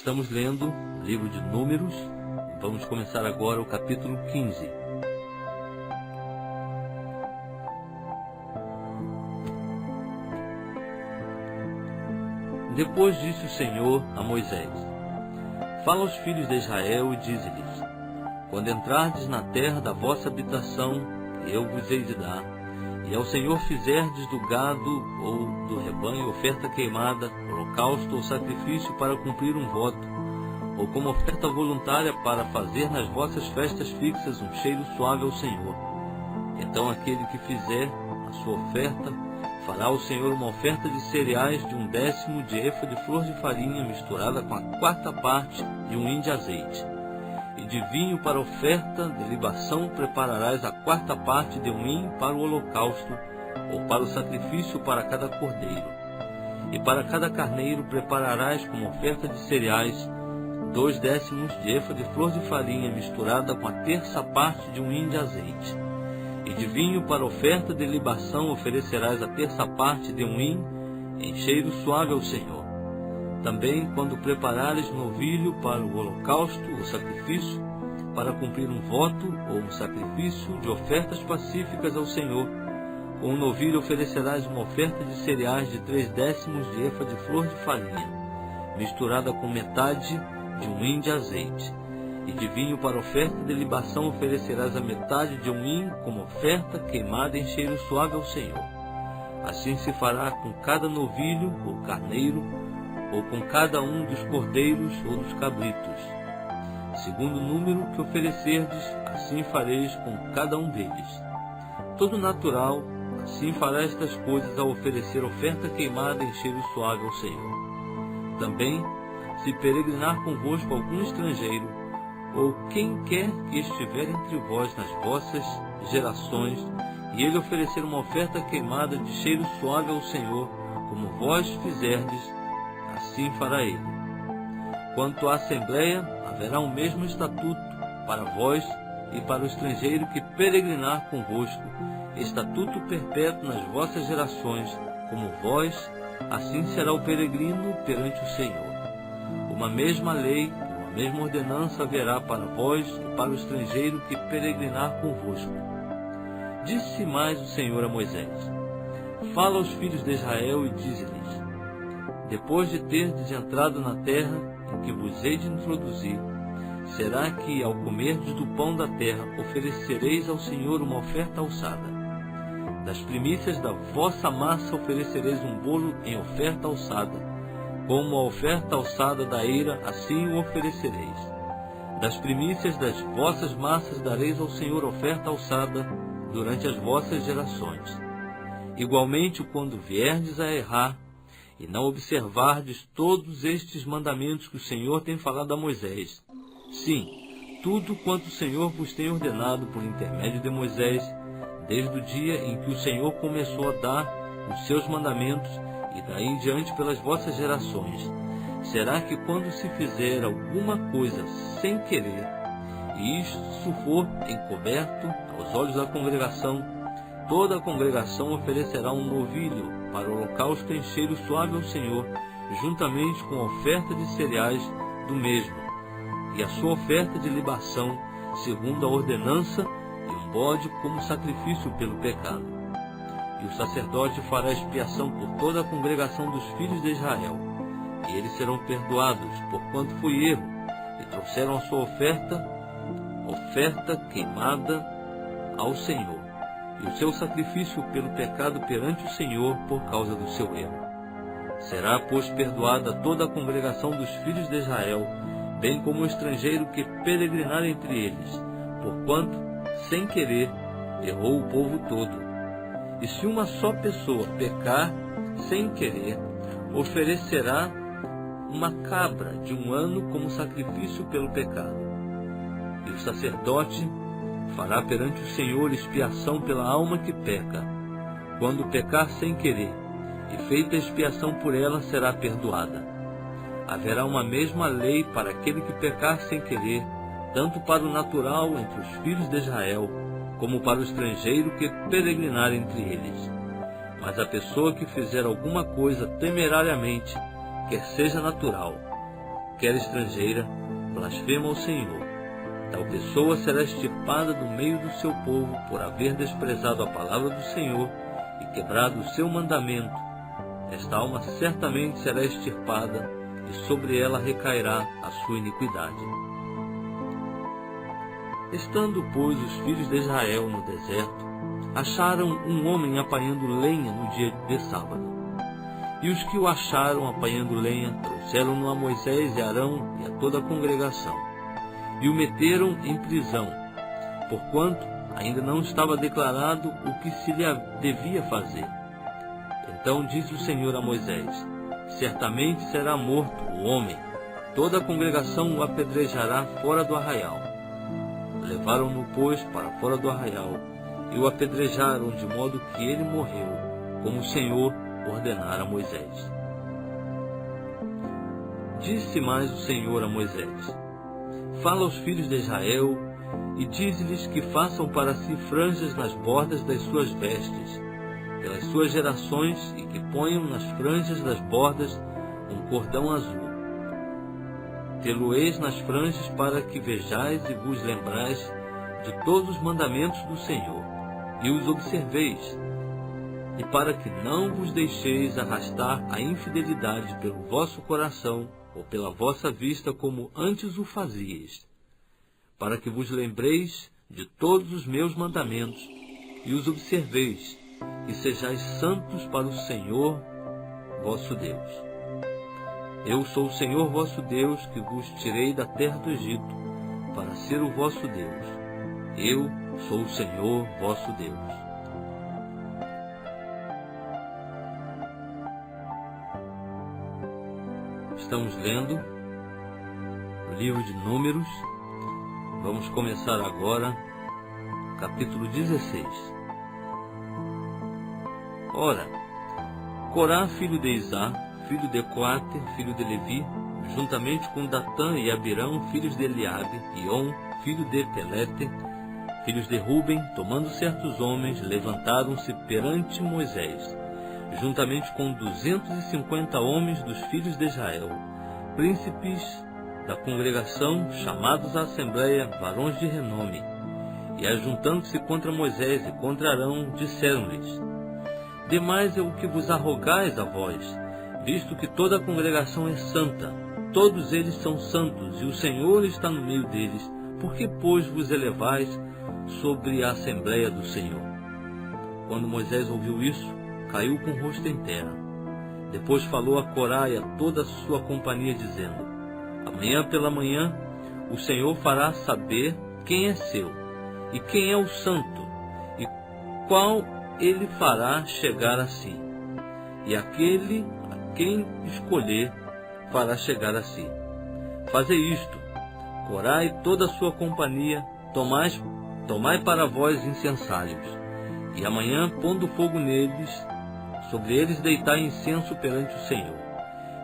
Estamos lendo o livro de Números. Vamos começar agora o capítulo 15. Depois disse o Senhor a Moisés: Fala aos filhos de Israel e dize-lhes: Quando entrardes na terra da vossa habitação, que eu vos hei de dar, e ao Senhor fizerdes do gado ou do rebanho oferta queimada, holocausto ou sacrifício para cumprir um voto, ou como oferta voluntária para fazer nas vossas festas fixas um cheiro suave ao Senhor, então aquele que fizer a sua oferta fará ao Senhor uma oferta de cereais de 1/10 de efa de flor de farinha misturada com a 4ª parte de um hin de azeite. E de vinho para oferta de libação prepararás a 4ª parte de um hin para o holocausto, ou para o sacrifício para cada cordeiro. E para cada carneiro prepararás como oferta de cereais 2/10 de efa de flor de farinha misturada com a 1/3 parte de um hin de azeite. E de vinho para oferta de libação oferecerás a 1/3 parte de um hin em cheiro suave ao Senhor. Também, quando preparares novilho para o holocausto ou sacrifício, para cumprir um voto ou um sacrifício de ofertas pacíficas ao Senhor, com o novilho oferecerás uma oferta de cereais de 3/10 de efa de flor de farinha, misturada com metade de um hin de azeite. E de vinho para oferta de libação oferecerás a metade de um hin como oferta queimada em cheiro suave ao Senhor. Assim se fará com cada novilho ou carneiro, ou com cada um dos cordeiros ou dos cabritos. Segundo o número que oferecerdes, assim fareis com cada um deles. Todo natural, assim fará estas coisas ao oferecer oferta queimada em cheiro suave ao Senhor. Também, se peregrinar convosco algum estrangeiro, ou quem quer que estiver entre vós nas vossas gerações, e ele oferecer uma oferta queimada de cheiro suave ao Senhor, como vós fizerdes, assim fará ele. Quanto à assembleia, haverá o mesmo estatuto para vós e para o estrangeiro que peregrinar convosco, estatuto perpétuo nas vossas gerações, como vós, assim será o peregrino perante o Senhor. Uma mesma lei, uma mesma ordenança haverá para vós e para o estrangeiro que peregrinar convosco. Disse mais o Senhor a Moisés: Fala aos filhos de Israel e dize-lhes: Depois de terdes entrado na terra em que vos hei de introduzir, será que, ao comerdes do pão da terra, oferecereis ao Senhor uma oferta alçada? Das primícias da vossa massa oferecereis um bolo em oferta alçada, como a oferta alçada da eira, assim o oferecereis. Das primícias das vossas massas dareis ao Senhor oferta alçada durante as vossas gerações. Igualmente, quando vierdes a errar, e não observardes todos estes mandamentos que o Senhor tem falado a Moisés, sim, tudo quanto o Senhor vos tem ordenado por intermédio de Moisés, desde o dia em que o Senhor começou a dar os seus mandamentos, e daí em diante pelas vossas gerações, será que quando se fizer alguma coisa sem querer, e isto for encoberto aos olhos da congregação, toda a congregação oferecerá um novilho para o holocausto em cheiro suave ao Senhor, juntamente com a oferta de cereais do mesmo, e a sua oferta de libação, segundo a ordenança, e um bode como sacrifício pelo pecado. E o sacerdote fará expiação por toda a congregação dos filhos de Israel, e eles serão perdoados, porquanto foi erro, e trouxeram a sua oferta queimada ao Senhor, e o seu sacrifício pelo pecado perante o Senhor por causa do seu erro. Será, pois, perdoada toda a congregação dos filhos de Israel, bem como o estrangeiro que peregrinar entre eles, porquanto, sem querer, errou o povo todo. E se uma só pessoa pecar sem querer, oferecerá uma cabra de 1 ano como sacrifício pelo pecado. E o sacerdote fará perante o Senhor expiação pela alma que peca, quando pecar sem querer, e feita a expiação por ela será perdoada. Haverá uma mesma lei para aquele que pecar sem querer, tanto para o natural entre os filhos de Israel, como para o estrangeiro que peregrinar entre eles. Mas a pessoa que fizer alguma coisa temerariamente, quer seja natural, quer estrangeira, blasfema ao Senhor. Tal pessoa será extirpada do meio do seu povo por haver desprezado a palavra do Senhor e quebrado o seu mandamento. Esta alma certamente será extirpada e sobre ela recairá a sua iniquidade. Estando, pois, os filhos de Israel no deserto, acharam um homem apanhando lenha no dia de sábado. E os que o acharam apanhando lenha trouxeram-no a Moisés e Arão e a toda a congregação, e o meteram em prisão, porquanto ainda não estava declarado o que se lhe devia fazer. Então disse o Senhor a Moisés: certamente será morto o homem, toda a congregação o apedrejará fora do arraial. Levaram-no, pois, para fora do arraial, e o apedrejaram de modo que ele morreu, como o Senhor ordenara a Moisés. Disse mais o Senhor a Moisés: fala aos filhos de Israel, e dize-lhes que façam para si franjas nas bordas das suas vestes, pelas suas gerações, e que ponham nas franjas das bordas um cordão azul. Tê-lo-eis nas franjas para que vejais e vos lembrais de todos os mandamentos do Senhor, e os observeis, e para que não vos deixeis arrastar a infidelidade pelo vosso coração ou pela vossa vista, como antes o fazieis, para que vos lembreis de todos os meus mandamentos e os observeis, e sejais santos para o Senhor vosso Deus. Eu sou o Senhor vosso Deus, que vos tirei da terra do Egito, para ser o vosso Deus. Eu sou o Senhor vosso Deus. Estamos lendo o livro de Números. Vamos começar agora, capítulo 16. Ora, Corá, filho de Izá, filho de Coate, filho de Levi, juntamente com Datã e Abirão, filhos de Eliabe, e On, filho de Pelete, filhos de Ruben, tomando certos homens, levantaram-se perante Moisés, juntamente com 250 homens dos filhos de Israel, príncipes da congregação, chamados à assembleia, varões de renome. E ajuntando-se contra Moisés e contra Arão, disseram-lhes: demais é o que vos arrogais a vós, visto que toda a congregação é santa, todos eles são santos, e o Senhor está no meio deles. Por que, pois, vos elevais sobre a assembleia do Senhor? Quando Moisés ouviu isso, caiu com o rosto em terra. Depois falou a Corá e a toda a sua companhia, dizendo: amanhã pela manhã o Senhor fará saber quem é seu, e quem é o santo, e qual ele fará chegar a si, e aquele a quem escolher fará chegar a si. Fazei isto, Corá e toda a sua companhia, tomai para vós incensários, e amanhã, pondo fogo neles, sobre eles deitai incenso perante o Senhor.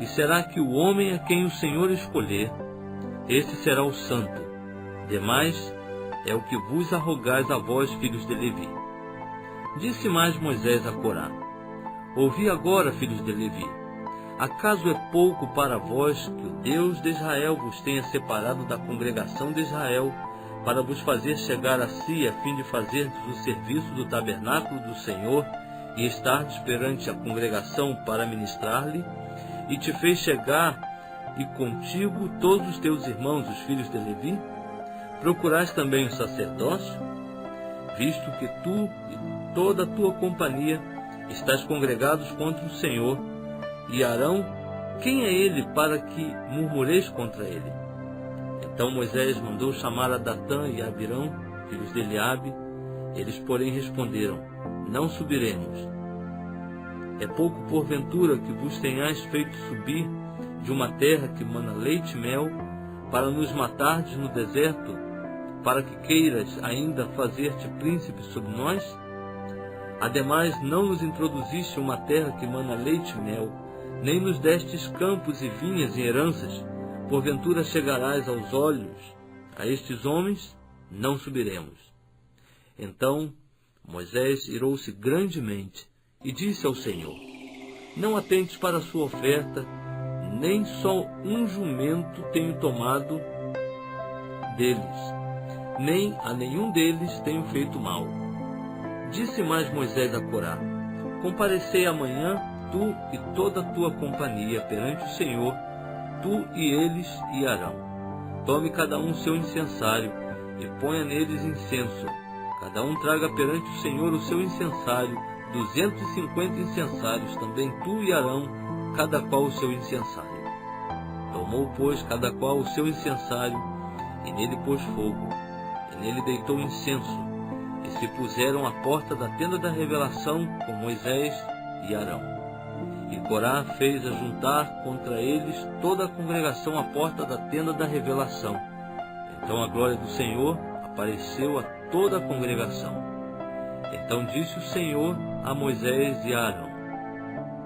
E será que o homem a quem o Senhor escolher, esse será o santo. Demais é o que vos arrogais a vós, filhos de Levi. Disse mais Moisés a Corá: ouvi agora, filhos de Levi, acaso é pouco para vós que o Deus de Israel vos tenha separado da congregação de Israel, para vos fazer chegar a si, a fim de fazerdes o serviço do tabernáculo do Senhor, e estardes perante a congregação para ministrar-lhe, e te fez chegar, e contigo todos os teus irmãos, os filhos de Levi? Procurais também o sacerdócio, visto que tu e toda a tua companhia estáis congregados contra o Senhor, e Arão, quem é ele para que murmureis contra ele? Então Moisés mandou chamar a Datã e a Abirão, filhos de Eliabe. Eles, porém, responderam: não subiremos. É pouco porventura que vos tenhais feito subir de uma terra que mana leite e mel, para nos matardes no deserto, para que queiras ainda fazer-te príncipe sobre nós? Ademais, não nos introduziste uma terra que mana leite e mel, nem nos destes campos e vinhas e heranças. Porventura chegarás aos olhos a estes homens? Não subiremos. Então Moisés irou-se grandemente e disse ao Senhor: não atentes para a sua oferta, nem só um jumento tenho tomado deles, nem a nenhum deles tenho feito mal. Disse mais Moisés a Corá: comparecei amanhã, tu e toda a tua companhia, perante o Senhor, tu e eles e Arão. Tome cada um seu incensário e ponha neles incenso. Cada um traga perante o Senhor o seu incensário, 250 incensários, também tu e Arão, cada qual o seu incensário. Tomou, pois, cada qual o seu incensário, e nele pôs fogo, e nele deitou incenso, e se puseram à porta da tenda da revelação com Moisés e Arão. E Corá fez ajuntar contra eles toda a congregação à porta da tenda da revelação. Então a glória do Senhor apareceu a toda a congregação. Então disse o Senhor a Moisés e a Arão: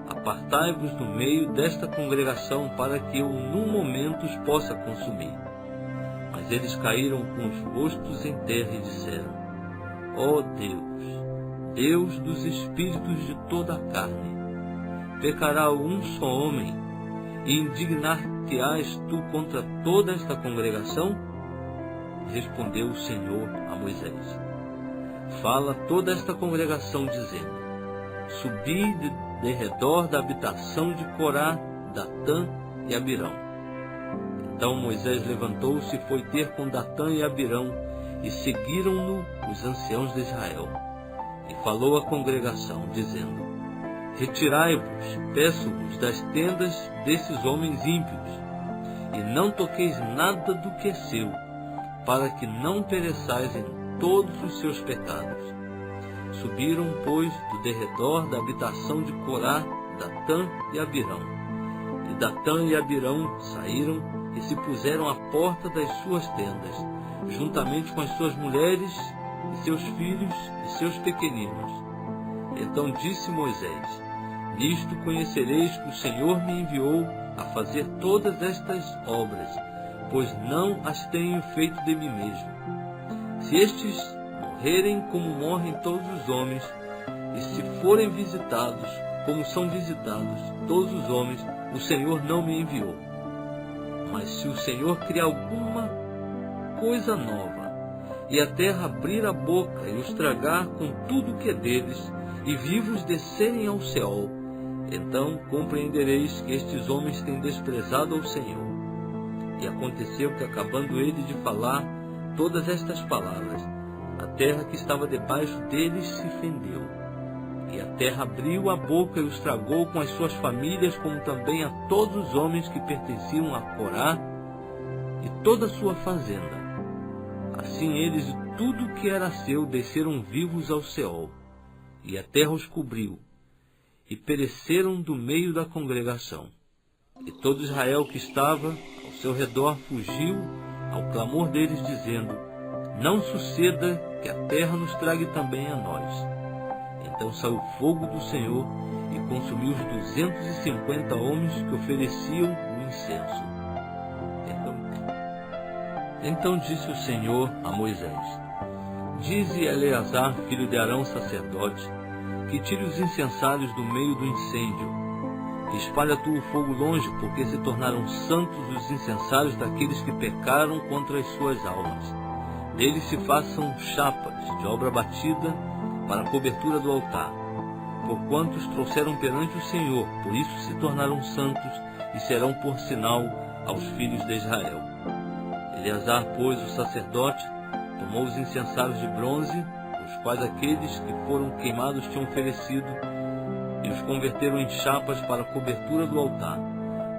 apartai-vos do meio desta congregação, para que eu num momento os possa consumir. Mas eles caíram com os rostos em terra e disseram: ó Deus, Deus dos espíritos de toda a carne, pecará um só homem, e indignar-te-ás tu contra toda esta congregação? Respondeu o Senhor a Moisés: fala toda esta congregação, dizendo: subi de redor da habitação de Corá, Datã e Abirão. Então Moisés levantou-se e foi ter com Datã e Abirão, e seguiram-no os anciãos de Israel. E falou à congregação, dizendo: retirai-vos, peço-vos, das tendas desses homens ímpios, e não toqueis nada do que é seu, para que não pereçais em todos os seus pecados. Subiram, pois, do derredor da habitação de Corá, Datã e Abirão. E Datã e Abirão saíram e se puseram à porta das suas tendas, juntamente com as suas mulheres, e seus filhos e seus pequeninos. Então disse Moisés: nisto conhecereis que o Senhor me enviou a fazer todas estas obras, pois não as tenho feito de mim mesmo. Se estes morrerem como morrem todos os homens, e se forem visitados como são visitados todos os homens, o Senhor não me enviou. Mas se o Senhor criar alguma coisa nova, e a terra abrir a boca e os tragar com tudo que é deles, e vivos descerem ao Seol, então compreendereis que estes homens têm desprezado ao Senhor. E aconteceu que, acabando ele de falar todas estas palavras, a terra que estava debaixo deles se fendeu. E a terra abriu a boca e os tragou com as suas famílias, como também a todos os homens que pertenciam a Corá e toda a sua fazenda. Assim eles e tudo que era seu desceram vivos ao Seol, e a terra os cobriu, e pereceram do meio da congregação. E todo Israel que estava ao seu redor fugiu ao clamor deles, dizendo: não suceda que a terra nos trague também a nós. Então saiu fogo do Senhor e consumiu os 250 homens que ofereciam o incenso. Então disse o Senhor a Moisés: dize a Eleazar, filho de Arão, sacerdote, que tire os incensários do meio do incêndio. E espalha tu o fogo longe, porque se tornaram santos os incensários daqueles que pecaram contra as suas almas. Deles se façam chapas de obra batida para a cobertura do altar, porquanto os trouxeram perante o Senhor, por isso se tornaram santos e serão por sinal aos filhos de Israel. Eleazar, pois, o sacerdote, tomou os incensários de bronze, os quais aqueles que foram queimados tinham oferecido, e os converteram em chapas para a cobertura do altar,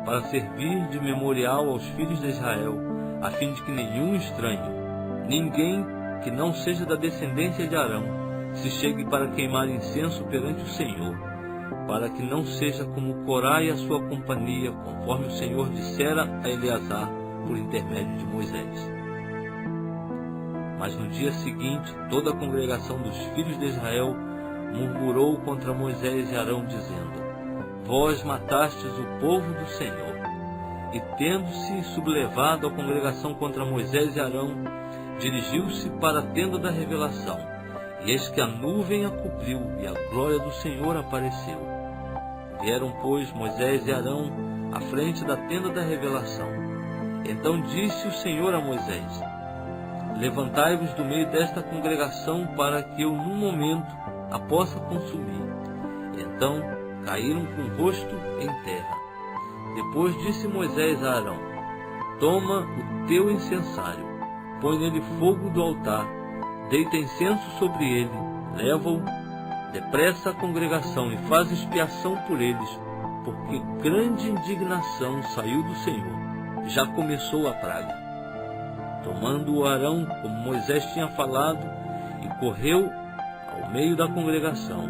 para servir de memorial aos filhos de Israel, a fim de que nenhum estranho, ninguém que não seja da descendência de Arão, se chegue para queimar incenso perante o Senhor, para que não seja como Corá e a sua companhia, conforme o Senhor dissera a Eleazar por intermédio de Moisés. Mas no dia seguinte, toda a congregação dos filhos de Israel murmurou contra Moisés e Arão, dizendo: vós matastes o povo do Senhor. E tendo-se sublevado a congregação contra Moisés e Arão, dirigiu-se para a tenda da revelação, e eis que a nuvem a cobriu, e a glória do Senhor apareceu. Vieram, pois, Moisés e Arão à frente da tenda da revelação. Então disse o Senhor a Moisés: levantai-vos do meio desta congregação, para que eu, num momento, a possa consumir. Então caíram com o rosto em terra. Depois disse Moisés a Arão: toma o teu incensário, põe nele fogo do altar, deita incenso sobre ele, leva-o depressa à congregação e faz expiação por eles, porque grande indignação saiu do Senhor, já começou a praga. Tomando-o Arão, como Moisés tinha falado, e correu ao meio da congregação,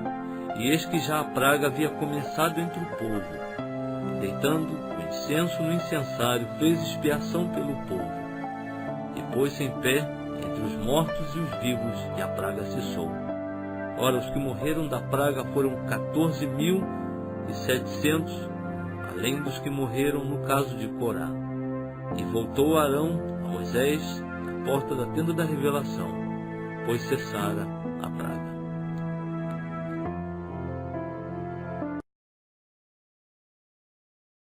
e eis que já a praga havia começado entre o povo. Deitando o incenso no incensário, fez expiação pelo povo, e pôs-se em pé entre os mortos e os vivos, e a praga cessou. Ora, os que morreram da praga foram 14.700, além dos que morreram no caso de Corá. E voltou Arão a Moisés à porta da tenda da revelação, pois cessara a praga.